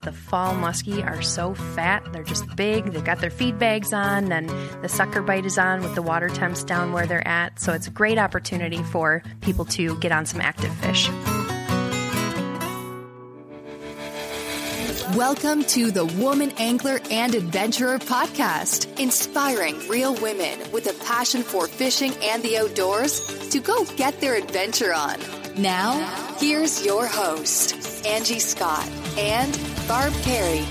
The fall muskie are so fat. They're just big. They've got their feed bags on, and the sucker bite is on with the water temps down where they're at. So it's a great opportunity for people to get on some active fish. Welcome to the Woman Angler and Adventurer podcast, inspiring real women with a passion for fishing and the outdoors to go get their adventure on. Now, here's your host, Angie Scott and Barb Carey.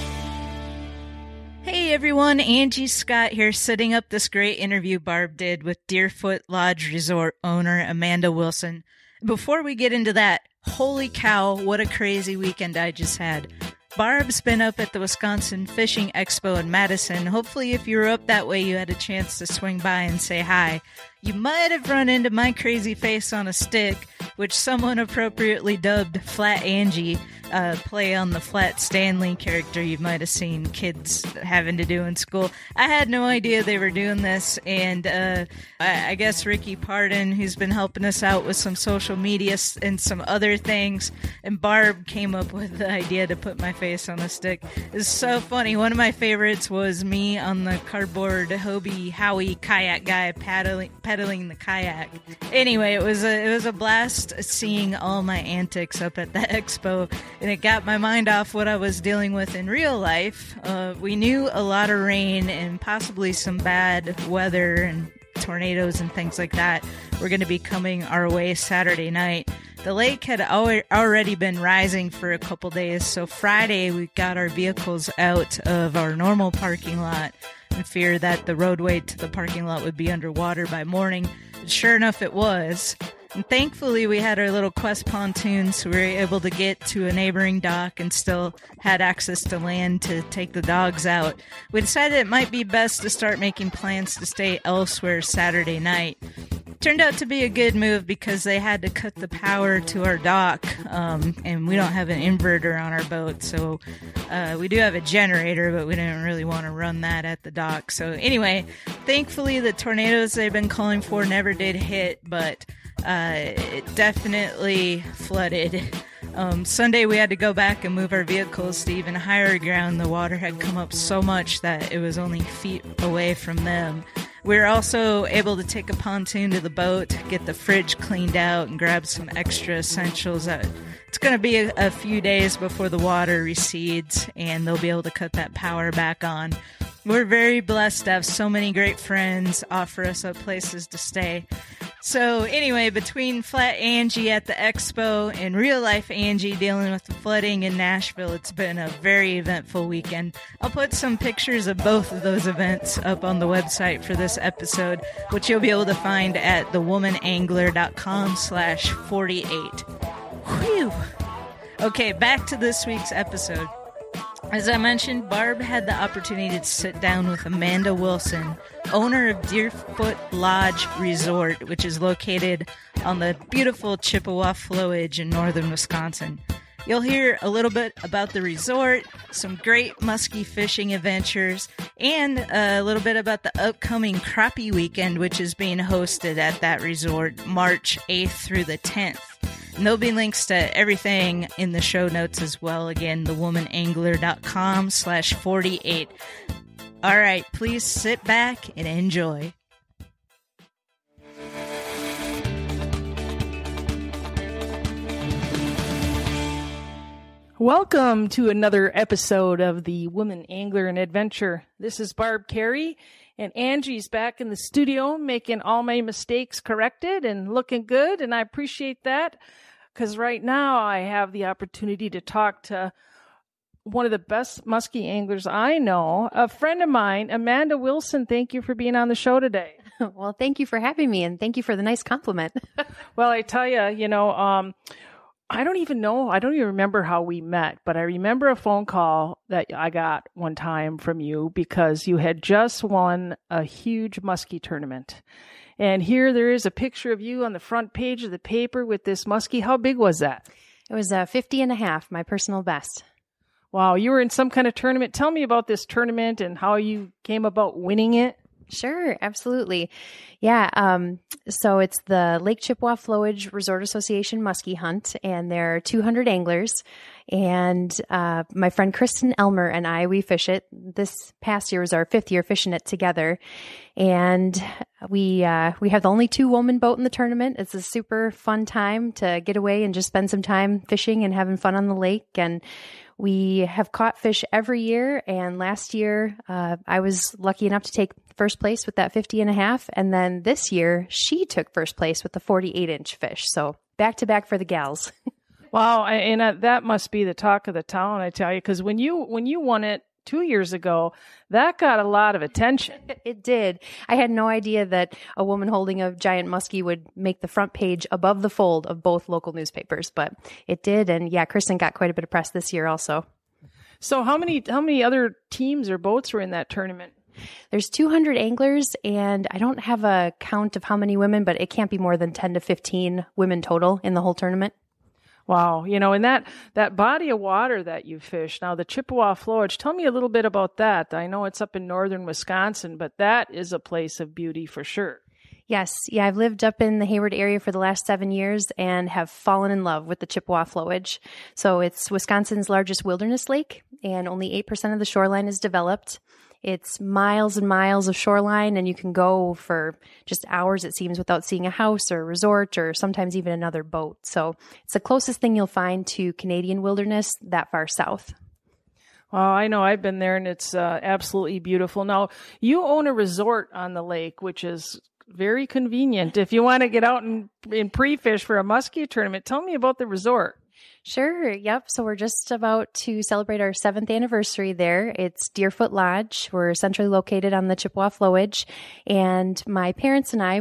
Hey everyone, Angie Scott here, setting up this great interview Barb did with Deerfoot Lodge Resort owner Amanda Wilson. Before we get into that, holy cow, what a crazy weekend I just had. Barb's been up at the Wisconsin Fishing Expo in Madison. Hopefully if you were up that way, you had a chance to swing by and say hi. You might have run into my crazy face on a stick, which someone appropriately dubbed Flat Angie, play on the Flat Stanley character you might have seen kids having to do in school. I had no idea they were doing this, and I guess Ricky Pardon, who's been helping us out with some social media and some other things, and Barb came up with the idea to put my face on a stick. It's so funny. One of my favorites was me on the cardboard Hobie Howie kayak guy pedaling the kayak. Anyway, it was a blast seeing all my antics up at the expo, and it got my mind off what I was dealing with in real life. We knew a lot of rain and possibly some bad weather and tornadoes and things like that were going to be coming our way Saturday night. The lake had already been rising for a couple days, so Friday we got our vehicles out of our normal parking lot in fear that the roadway to the parking lot would be underwater by morning. But sure enough, it was. And thankfully, we had our little Quest pontoon, so we were able to get to a neighboring dock and still had access to land to take the dogs out. We decided it might be best to start making plans to stay elsewhere Saturday night. Turned out to be a good move because they had to cut the power to our dock, and we don't have an inverter on our boat, so we do have a generator, but we didn't really want to run that at the dock. So anyway, thankfully the tornadoes they've been calling for never did hit, but it definitely flooded. Sunday we had to go back and move our vehicles to even higher ground. The water had come up so much that it was only feet away from them. We were also able to take a pontoon to the boat, get the fridge cleaned out, and grab some extra essentials. It's going to be a few days before the water recedes, and they'll be able to cut that power back on. We're very blessed to have so many great friends offer us up places to stay. So anyway, between Flat Angie at the expo and real life Angie dealing with the flooding in Nashville, it's been a very eventful weekend. I'll put some pictures of both of those events up on the website for this episode, which you'll be able to find at thewomanangler.com/48. Whew. Okay, back to this week's episode. As I mentioned, Barb had the opportunity to sit down with Amanda Wilson, owner of Deerfoot Lodge Resort, which is located on the beautiful Chippewa Flowage in northern Wisconsin. You'll hear a little bit about the resort, some great musky fishing adventures, and a little bit about the upcoming crappie weekend, which is being hosted at that resort March 8th through the 10th. And there'll be links to everything in the show notes as well. Again, thewomanangler.com/48. All right, please sit back and enjoy. Welcome to another episode of the Woman Angler and Adventure. This is Barb Carey, and Angie's back in the studio making all my mistakes corrected and looking good, and I appreciate that because right now I have the opportunity to talk to one of the best musky anglers I know, a friend of mine, Amanda Wilson. Thank you for being on the show today. Well, thank you for having me, and thank you for the nice compliment. Well, I tell you, I don't even remember how we met, but I remember a phone call that I got one time from you because you had just won a huge muskie tournament. And here there is a picture of you on the front page of the paper with this muskie. How big was that? It was 50 and a half, my personal best. Wow, you were in some kind of tournament. Tell me about this tournament and how you came about winning it. Sure, absolutely. Yeah. So it's the Lake Chippewa Flowage Resort Association Musky Hunt, and there are 200 anglers. And my friend Kristen Elmer and we fish it. This past year was our 5th year fishing it together. And we have the only 2-woman boat in the tournament. It's a super fun time to get away and just spend some time fishing and having fun on the lake. And we have caught fish every year, and last year I was lucky enough to take first place with that 50.5, and then this year she took first place with the 48-inch fish. So back to back for the gals. Wow, and that must be the talk of the town, I tell you, because when you won it 2 years ago, that got a lot of attention. It did. I had no idea that a woman holding a giant muskie would make the front page above the fold of both local newspapers, but it did. And yeah, Kristen got quite a bit of press this year also. So how many other teams or boats were in that tournament? There's 200 anglers, and I don't have a count of how many women, but it can't be more than 10 to 15 women total in the whole tournament. Wow. And that body of water that you fish, now the Chippewa Flowage, tell me a little bit about that. I know it's up in northern Wisconsin, but that is a place of beauty for sure. Yes. Yeah, I've lived up in the Hayward area for the last 7 years and have fallen in love with the Chippewa Flowage. So it's Wisconsin's largest wilderness lake, and only 8% of the shoreline is developed. It's miles and miles of shoreline, and you can go for just hours, it seems, without seeing a house or a resort or sometimes even another boat. So it's the closest thing you'll find to Canadian wilderness that far south. Well, I know I've been there, and it's absolutely beautiful. Now, you own a resort on the lake, which is very convenient if you want to get out and pre-fish for a muskie tournament. Tell me about the resort. Sure. Yep. So we're just about to celebrate our 7th anniversary there. It's Deerfoot Lodge. We're centrally located on the Chippewa Flowage. And my parents and I,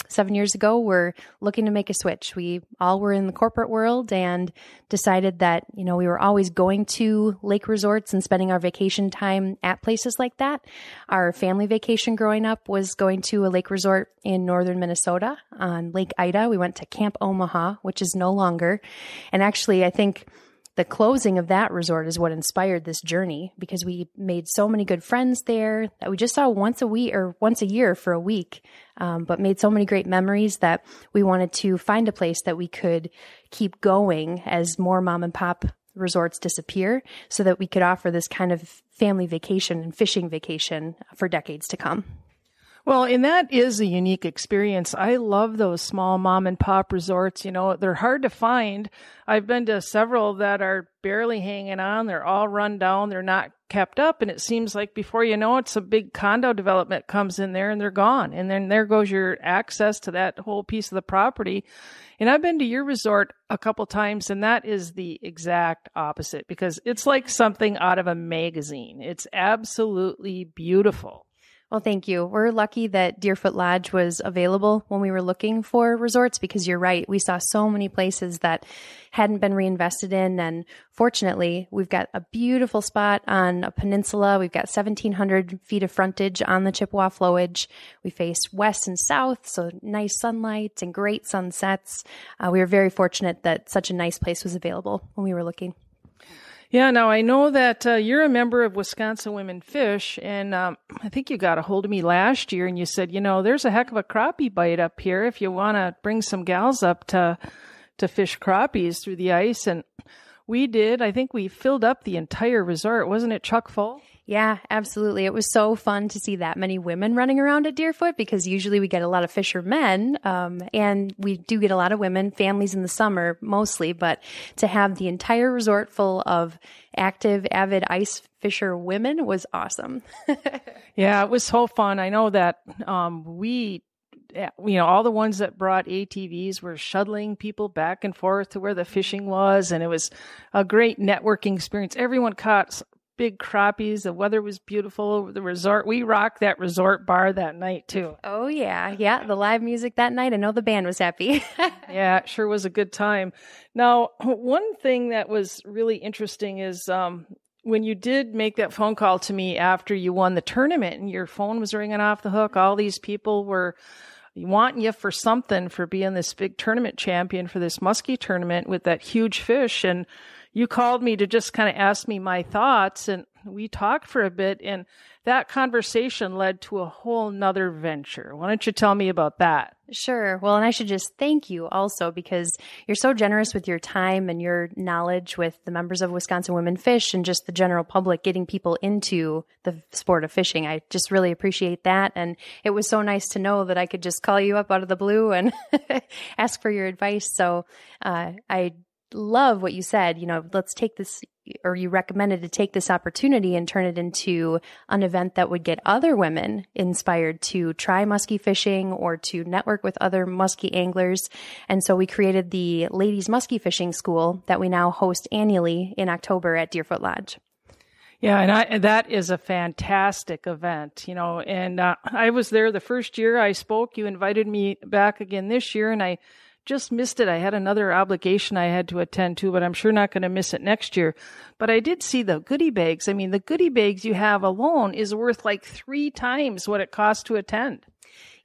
7 years ago, were looking to make a switch. We all were in the corporate world and decided that, we were always going to lake resorts and spending our vacation time at places like that. Our family vacation growing up was going to a lake resort in northern Minnesota on Lake Ida. We went to Camp Omaha, which is no longer. And actually, I think the closing of that resort is what inspired this journey, because we made so many good friends there that we just saw once a year for a week, but made so many great memories that we wanted to find a place that we could keep going as more mom and pop resorts disappear, so that we could offer this kind of family vacation and fishing vacation for decades to come. Well, and that is a unique experience. I love those small mom and pop resorts. They're hard to find. I've been to several that are barely hanging on. They're all run down. They're not kept up. And it seems like before you know it's a big condo development comes in there and they're gone. And then there goes your access to that whole piece of the property. And I've been to your resort a couple times, and that is the exact opposite, because it's like something out of a magazine. It's absolutely beautiful. Well, thank you. We're lucky that Deerfoot Lodge was available when we were looking for resorts, because you're right. We saw so many places that hadn't been reinvested in. And fortunately, we've got a beautiful spot on a peninsula. We've got 1,700 feet of frontage on the Chippewa Flowage. We face west and south, so nice sunlight and great sunsets. We were very fortunate that such a nice place was available when we were looking. Yeah, now I know that you're a member of Wisconsin Women Fish, and I think you got a hold of me last year and you said, there's a heck of a crappie bite up here if you want to bring some gals up to fish crappies through the ice. And we did. I think we filled up the entire resort. Wasn't it chock full? Yeah, absolutely. It was so fun to see that many women running around at Deerfoot, because usually we get a lot of fishermen, and we do get a lot of women, families in the summer mostly, but to have the entire resort full of active, avid ice fisher women was awesome. Yeah, it was so fun. I know that all the ones that brought ATVs were shuttling people back and forth to where the fishing was, and it was a great networking experience. Everyone caught big crappies. The weather was beautiful. The resort, we rocked that resort bar that night too. Oh yeah. Yeah. The live music that night. I know the band was happy. Yeah, it sure was a good time. Now, one thing that was really interesting is, when you did make that phone call to me after you won the tournament and your phone was ringing off the hook, all these people were wanting you for something for being this big tournament champion for this muskie tournament with that huge fish. And you called me to just kind of ask me my thoughts. And we talked for a bit, and that conversation led to a whole nother venture. Why don't you tell me about that? Sure. Well, and I should just thank you also because you're so generous with your time and your knowledge with the members of Wisconsin Women Fish and just the general public, getting people into the sport of fishing. I just really appreciate that. And it was so nice to know that I could just call you up out of the blue and ask for your advice. So I love what you said. Let's take this, or you recommended to take this opportunity and turn it into an event that would get other women inspired to try musky fishing or to network with other musky anglers. And so we created the Ladies Musky Fishing School that we now host annually in October at Deerfoot Lodge. Yeah, and that is a fantastic event, and I was there the first year I spoke. You invited me back again this year, and I just missed it. I had another obligation I had to attend to, but I'm sure not going to miss it next year. But I did see the goodie bags. I mean, the goodie bags you have alone is worth like 3 times what it costs to attend.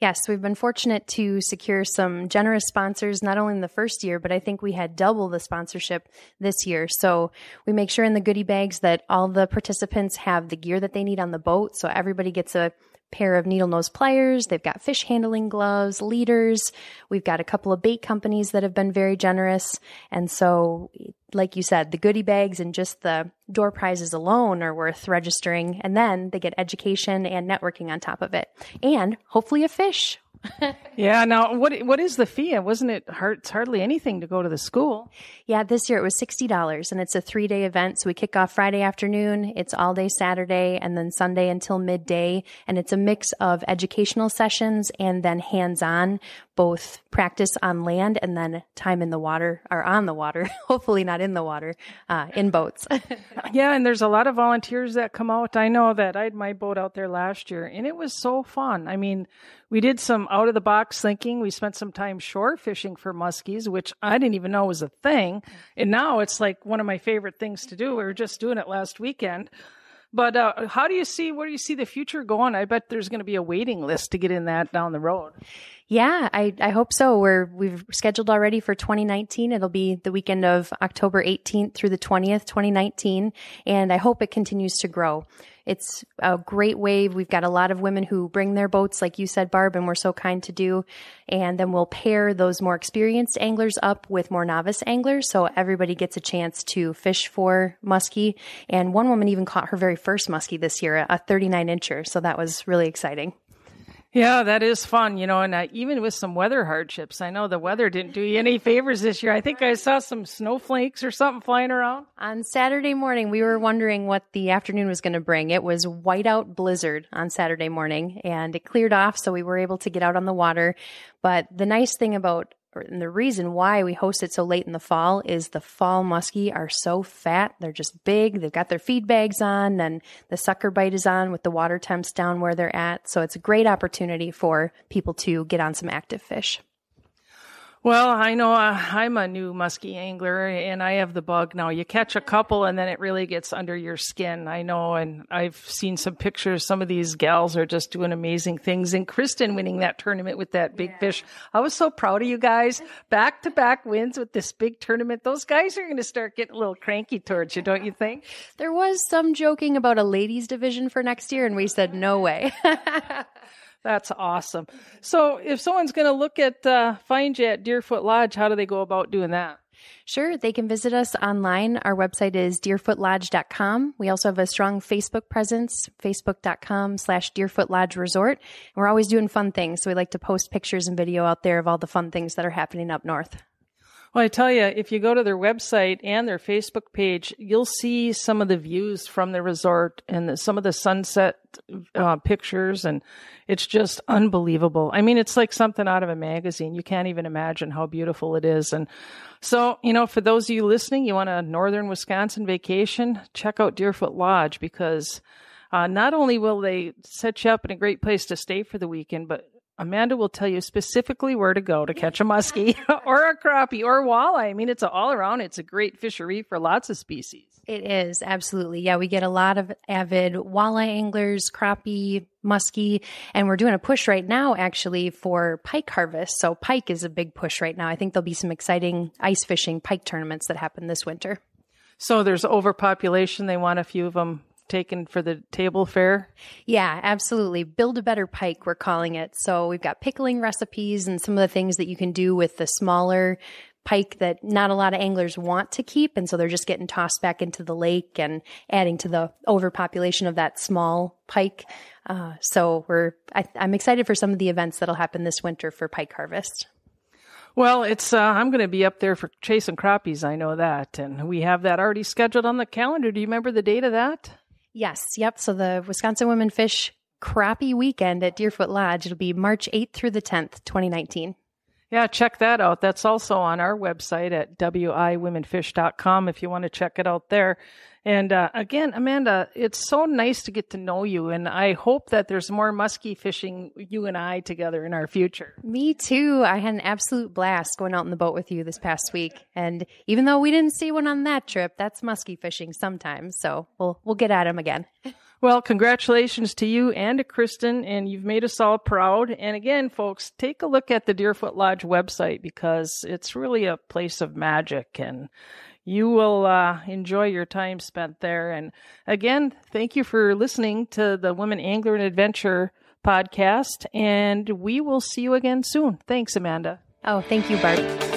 Yes, we've been fortunate to secure some generous sponsors, not only in the first year, but I think we had double the sponsorship this year. So we make sure in the goodie bags that all the participants have the gear that they need on the boat. So everybody gets a pair of needle nose pliers. They've got fish handling gloves, leaders. We've got a couple of bait companies that have been very generous. And so, like you said, the goodie bags and just the door prizes alone are worth registering. And then they get education and networking on top of it. And hopefully a fish. Yeah. Now, what is the fee? Wasn't it hard? It's hardly anything to go to the school. Yeah, this year it was $60, and it's a 3-day event. So we kick off Friday afternoon. It's all day Saturday, and then Sunday until midday. And it's a mix of educational sessions and then hands-on, both practice on land and then time in the water, or on the water, hopefully not in the water, in boats. Yeah, and there's a lot of volunteers that come out. I know that I had my boat out there last year, and it was so fun. I mean, we did some out-of-the-box thinking. We spent some time shore fishing for muskies, which I didn't even know was a thing. And now it's like one of my favorite things to do. We were just doing it last weekend. But where do you see the future going? I bet there's going to be a waiting list to get in that down the road. Yeah, I hope so. We've scheduled already for 2019. It'll be the weekend of October 18th through the 20th, 2019. And I hope it continues to grow. It's a great wave. We've got a lot of women who bring their boats, like you said, Barb, and we're so kind to do. And then we'll pair those more experienced anglers up with more novice anglers. So everybody gets a chance to fish for muskie. And one woman even caught her very first muskie this year, a 39-incher. So that was really exciting. Yeah, that is fun, and even with some weather hardships, I know the weather didn't do you any favors this year. I think I saw some snowflakes or something flying around. On Saturday morning, we were wondering what the afternoon was going to bring. It was whiteout blizzard on Saturday morning, and it cleared off, so we were able to get out on the water. But the nice thing about and the reason why we host it so late in the fall is the fall muskie are so fat. They're just big. They've got their feed bags on, and the sucker bite is on with the water temps down where they're at. So it's a great opportunity for people to get on some active fish. Well, I know I'm a new musky angler, and I have the bug now. You catch a couple, and then it really gets under your skin. I know, and I've seen some pictures. Some of these gals are just doing amazing things. And Kristen winning that tournament with that big fish. I was so proud of you guys. Back-to-back wins with this big tournament. Those guys are going to start getting a little cranky towards you, don't you think? There was some joking about a ladies division for next year, and we said, no way. That's awesome. So if someone's going to look at, find you at Deerfoot Lodge, how do they go about doing that? Sure. They can visit us online. Our website is deerfootlodge.com. We also have a strong Facebook presence, facebook.com/Deerfoot Lodge Resort. And we're always doing fun things. So we like to post pictures and video out there of all the fun things that are happening up north. Well, I tell you, if you go to their website and their Facebook page, you'll see some of the views from the resort and some of the sunset pictures, and it's just unbelievable. I mean, it's like something out of a magazine. You can't even imagine how beautiful it is. And so, for those of you listening, you want a northern Wisconsin vacation, check out Deerfoot Lodge, because not only will they set you up in a great place to stay for the weekend, but Amanda will tell you specifically where to go to catch a muskie or a crappie or walleye. I mean, it's all around. It's a great fishery for lots of species. It is, absolutely. Yeah, we get a lot of avid walleye anglers, crappie, muskie, and we're doing a push right now, actually, for pike harvest. So pike is a big push right now. I think there'll be some exciting ice fishing pike tournaments that happen this winter. So there's overpopulation. They want a few of them taken for the table fare? Yeah, absolutely. Build a better pike, we're calling it. So we've got pickling recipes and some of the things that you can do with the smaller pike that not a lot of anglers want to keep. And so they're just getting tossed back into the lake and adding to the overpopulation of that small pike. So I'm excited for some of the events that'll happen this winter for pike harvest. Well, I'm going to be up there for chasing crappies. I know that. And we have that already scheduled on the calendar. Do you remember the date of that? Yes. Yep. So the Wisconsin Women Fish Crappie Weekend at Deerfoot Lodge. It'll be March 8th through the 10th, 2019. Yeah, check that out. That's also on our website at wiwomenfish.com if you want to check it out there. And again, Amanda, it's so nice to get to know you. And I hope that there's more musky fishing, you and I together in our future. Me too. I had an absolute blast going out in the boat with you this past week. And even though we didn't see one on that trip, that's musky fishing sometimes. So we'll get at them again. Well, congratulations to you and to Kristen, and you've made us all proud. And again, folks, take a look at the Deerfoot Lodge website because it's really a place of magic, and you will enjoy your time spent there. And again, thank you for listening to the Women Angler and Adventure podcast, and we will see you again soon. Thanks, Amanda. Oh, thank you, Barb.